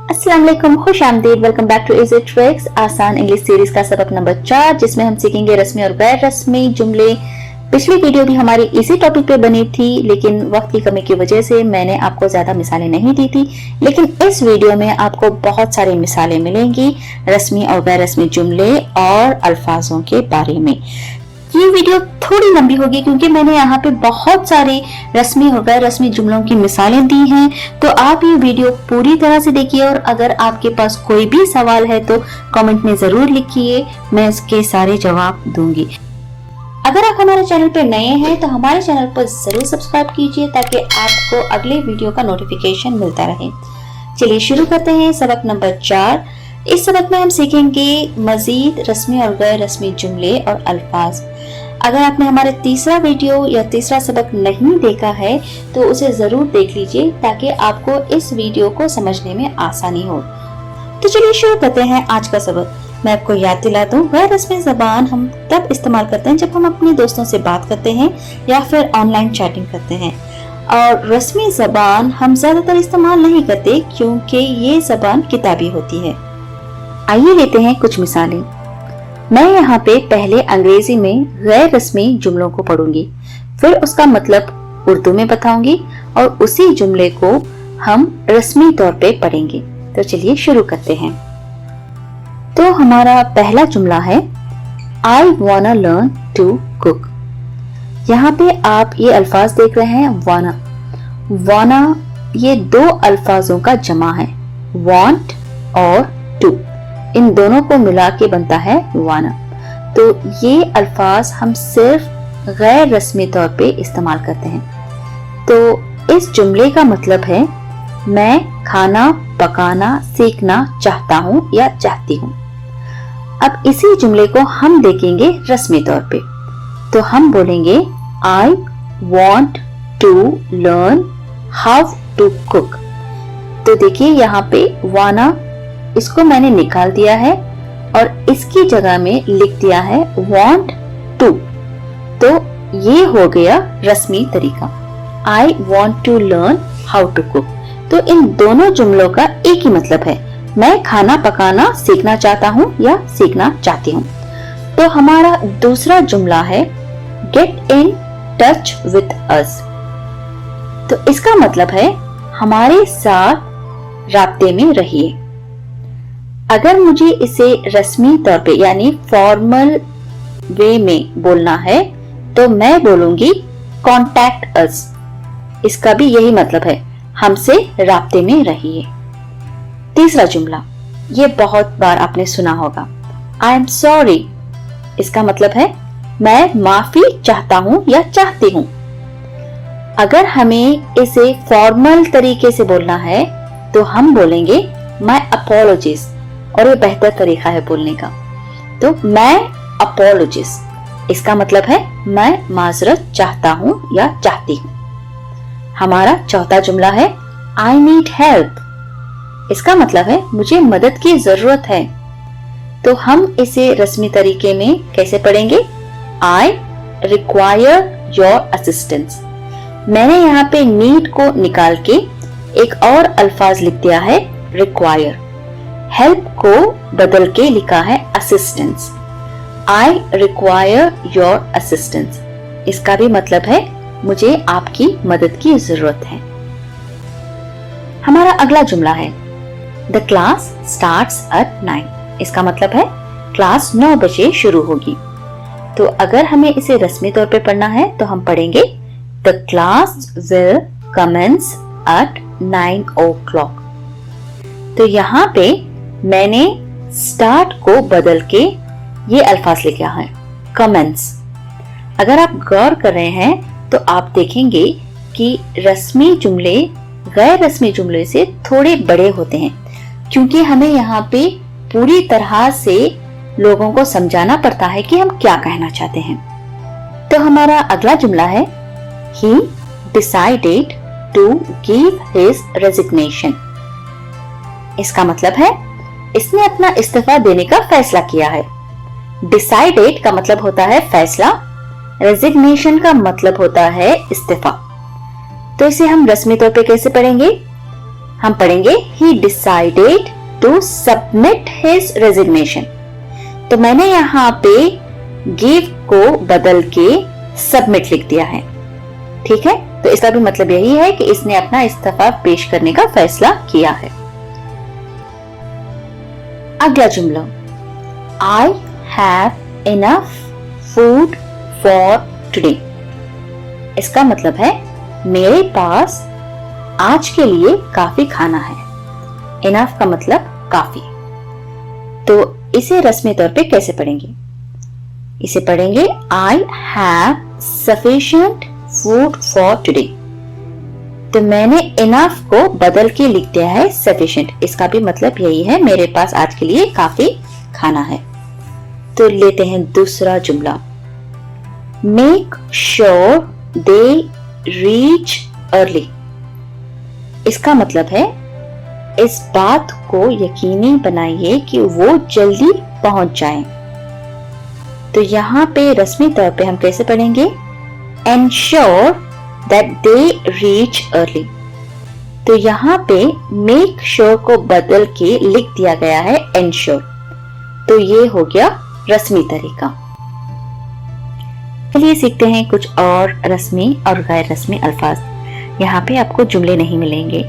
अस्सलाम वालेकुम, खुश आमदीद। Welcome back to easy tricks आसान इंग्लिश सीरीज का सबक नंबर 4, जिसमें हम सीखेंगे रस्मी और गैर रस्मी जुमले। पिछली वीडियो भी हमारी इसी टॉपिक पे बनी थी, लेकिन वक्त की कमी की वजह से मैंने आपको ज्यादा मिसालें नहीं दी थी। लेकिन इस वीडियो में आपको बहुत सारी मिसालें मिलेंगी रस्मी और गैर रस्मी जुमले और अल्फाजों के बारे में। ये वीडियो थोड़ी लंबी होगी क्योंकि मैंने यहाँ पे बहुत सारे रस्मी और गैर रस्मी जुमलों की मिसालें दी हैं। तो आप ये वीडियो पूरी तरह से देखिए और अगर आपके पास कोई भी सवाल है तो कमेंट में जरूर लिखिए, मैं इसके सारे जवाब दूंगी। अगर आप हमारे चैनल पे नए हैं तो हमारे चैनल पर जरूर सब्सक्राइब कीजिए ताकि आपको अगले वीडियो का नोटिफिकेशन मिलता रहे। चलिए शुरू करते हैं सबक नंबर 4। इस सबक में हम सीखेंगे मजीद रस्मी और गैर रस्मी जुमले और अल्फाज। अगर आपने हमारे तीसरा वीडियो या तीसरा सबक नहीं देखा है तो उसे जरूर देख लीजिए ताकि आपको इस वीडियो को समझने में आसानी हो। तो चलिए शुरू करते हैं आज का सबक। मैं आपको याद दिला दूं, गैर रस्मी जबान हम तब इस्तेमाल करते हैं जब हम अपने दोस्तों से बात करते हैं या फिर ऑनलाइन चैटिंग करते हैं, और रस्मी जबान हम ज्यादातर इस्तेमाल नहीं करते क्योंकि ये जबान किताबी होती है। आइए लेते हैं कुछ मिसालें। मैं यहाँ पे पहले अंग्रेजी में गैर रस्मी जुमलों को पढ़ूंगी, फिर उसका मतलब उर्दू में बताऊंगी और उसी जुमले को हम रस्मी तौर पे पढ़ेंगे। तो चलिए शुरू करते हैं। तो हमारा पहला जुमला है I wanna learn to cook। यहाँ पे आप ये अल्फाज देख रहे हैं wanna। wanna ये दो अल्फाजों का जमा है, want और to, इन दोनों को मिला के बनता है वाना। तो ये अल्फाज हम सिर्फ गैर रस्मी तौर पे इस्तेमाल करते हैं। तो इस जुमले का मतलब है मैं खाना पकाना सीखना चाहता हूँ या चाहती हूँ। अब इसी जुमले को हम देखेंगे रस्मी तौर पे। तो हम बोलेंगे I want to learn how to cook। तो देखिए यहाँ पे वाना, इसको मैंने निकाल दिया है और इसकी जगह में लिख दिया है want to। तो ये हो गया रस्मी तरीका, I want to learn how to cook। तो इन दोनों जुमलों का एक ही मतलब है, मैं खाना पकाना सीखना चाहता हूँ या सीखना चाहती हूँ। तो हमारा दूसरा जुमला है get in touch with us। तो इसका मतलब है हमारे साथ राब्ते में रहिए। अगर मुझे इसे रस्मी तौर पे यानी फॉर्मल वे में बोलना है तो मैं बोलूंगी कॉन्टैक्ट अस। इसका भी यही मतलब है, हमसे राब्ते में रहिए। तीसरा जुमला, ये बहुत बार आपने सुना होगा, आई एम सॉरी। इसका मतलब है मैं माफी चाहता हूँ या चाहती हूँ। अगर हमें इसे फॉर्मल तरीके से बोलना है तो हम बोलेंगे माई अपॉलॉजीज, और ये बेहतर तरीका है बोलने का। तो मैं अपॉलॉजीज, इसका मतलब है मैं माजरत चाहता हूँ या चाहती हूँ। हमारा चौथा जुमला है आई नीड हेल्प। इसका मतलब है मुझे मदद की जरूरत है। तो हम इसे रस्मी तरीके में कैसे पढ़ेंगे, आई रिक्वायर योर असिस्टेंस। मैंने यहाँ पे नीड को निकाल के एक और अल्फाज लिख दिया है रिक्वायर। हेल्प को बदल के लिखा है assistance. I require your assistance, इसका भी मतलब है मुझे आपकी मदद की जरूरत है। हमारा अगला जुमला है द क्लास स्टार्ट्स एट 9। इसका मतलब है क्लास 9 बजे शुरू होगी। तो अगर हमें इसे रस्मी तौर पे पढ़ना है तो हम पढ़ेंगे the class will commence at 9 o'clock। तो यहाँ पे मैंने स्टार्ट को बदल के ये अल्फाज लिखा है कमेंस। अगर आप गौर कर रहे हैं तो आप देखेंगे कि रस्मी जुमले गैर रस्मी जुमले से थोड़े बड़े होते हैं क्योंकि हमें यहाँ पे पूरी तरह से लोगों को समझाना पड़ता है कि हम क्या कहना चाहते हैं। तो हमारा अगला जुमला है he decided to give his resignation। इसका मतलब है इसने अपना इस्तीफा देने का फैसला किया है। डिसाइडेड का मतलब होता है फैसला, रेजिग्नेशन का मतलब होता है इस्तीफा। तो इसे हम रस्मी तौर पे कैसे पढ़ेंगे, हम पढ़ेंगे he decided to submit his resignation। तो मैंने यहाँ पे give को बदल के submit लिख दिया है, ठीक है। तो इसका भी मतलब यही है कि इसने अपना इस्तीफा पेश करने का फैसला किया है। अगला जुमला, I have enough food for today। इसका मतलब है मेरे पास आज के लिए काफी खाना है। Enough का मतलब काफी। तो इसे रस्मी तौर पे कैसे पढ़ेंगे? इसे पढ़ेंगे I have sufficient food for today। तो मैंने enough को बदल के लिख दिया है sufficient। इसका भी मतलब यही है, मेरे पास आज के लिए काफी खाना है। तो लेते हैं दूसरा जुमला, make sure they reach early। इसका मतलब है इस बात को यकीनी बनाइए कि वो जल्दी पहुंच जाएं। तो यहाँ पे रस्मी तौर पे हम कैसे पढ़ेंगे? ensure that they reach early। तो यहाँ पे make sure को बदल के लिख दिया गया है ensure। तो ये हो गया रस्मी तरीका। चलिए सीखते हैं कुछ और रस्मी और गैर रस्मी अल्फाज। यहाँ पे आपको जुमले नहीं मिलेंगे,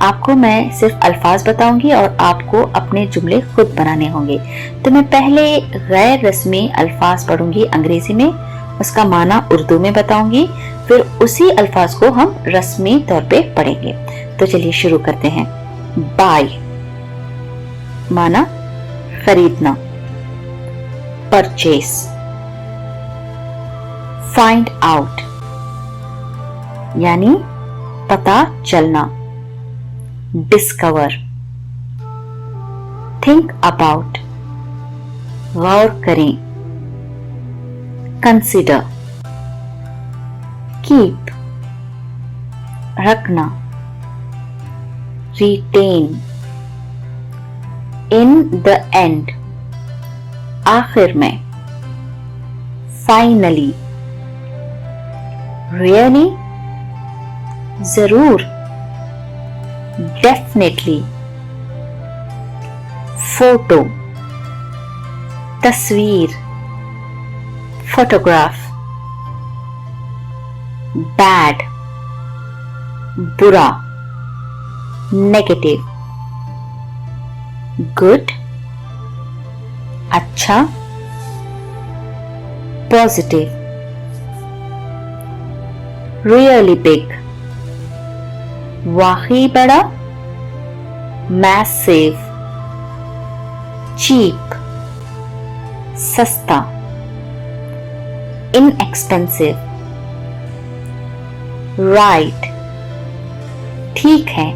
आपको मैं सिर्फ अल्फाज बताऊंगी और आपको अपने जुमले खुद बनाने होंगे। तो मैं पहले गैर रस्मी अल्फाज पढ़ूंगी अंग्रेजी में, उसका माना उर्दू में बताऊंगी, फिर उसी अल्फाज को हम रस्मी तौर पे पढ़ेंगे। तो चलिए शुरू करते हैं। बाय माना खरीदना, परचेस, फाइंड आउट यानी पता चलना, डिस्कवर, थिंक अबाउट गौर करें, कंसिडर, कीप रखना, रिटेन, इन द एंड आखिर में, फाइनली, रियली जरूर, डेफिनेटली, फोटो तस्वीर, फोटोग्राफ, बैड बुरा, नेगेटिव, गुड अच्छा, पॉजिटिव, रियली बिग वाकई बड़ा, मैसिव चीप सस्ता, इनएक्सपेंसिव, राइट ठीक है,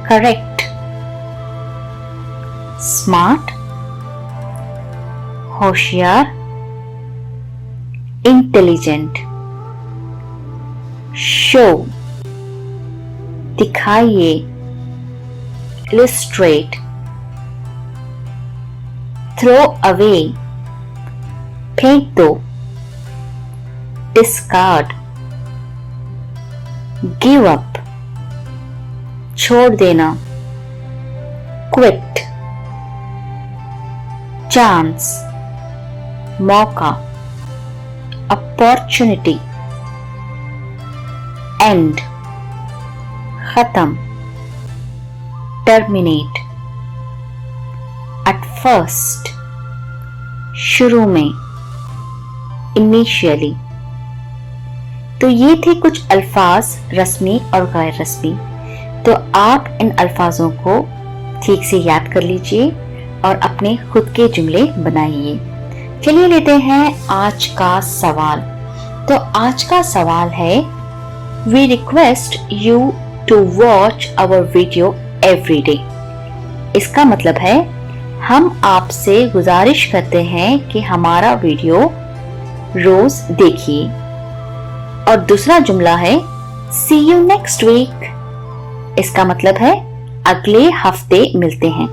करेक्ट, स्मार्ट होशियार, इंटेलिजेंट, शो दिखाइए, इलस्ट्रेट, थ्रो अवे फेंक दो, डिस्कार्ड गिव अप छोड़ देना, क्विट चांस मौका, अपॉर्चुनिटी, एंड खत्म, टर्मिनेट, एट फर्स्ट शुरू में, इनिशियली। तो ये थे कुछ अल्फाज रस्मी और गैर रस्मी। तो आप इन अल्फाजों को ठीक से याद कर लीजिए और अपने खुद के जुमले बनाइए। चलिए लेते हैं आज का सवाल। तो आज का सवाल है, We request you to watch our video every day। इसका मतलब है हम आपसे गुजारिश करते हैं कि हमारा वीडियो रोज देखिए। और दूसरा जुमला है See you next week। इसका मतलब है अगले हफ्ते मिलते हैं।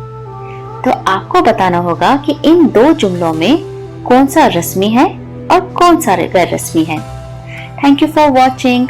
तो आपको बताना होगा कि इन दो जुमलों में कौन सा रस्मी है और कौन सा गैर रस्मी है। Thank you for watching.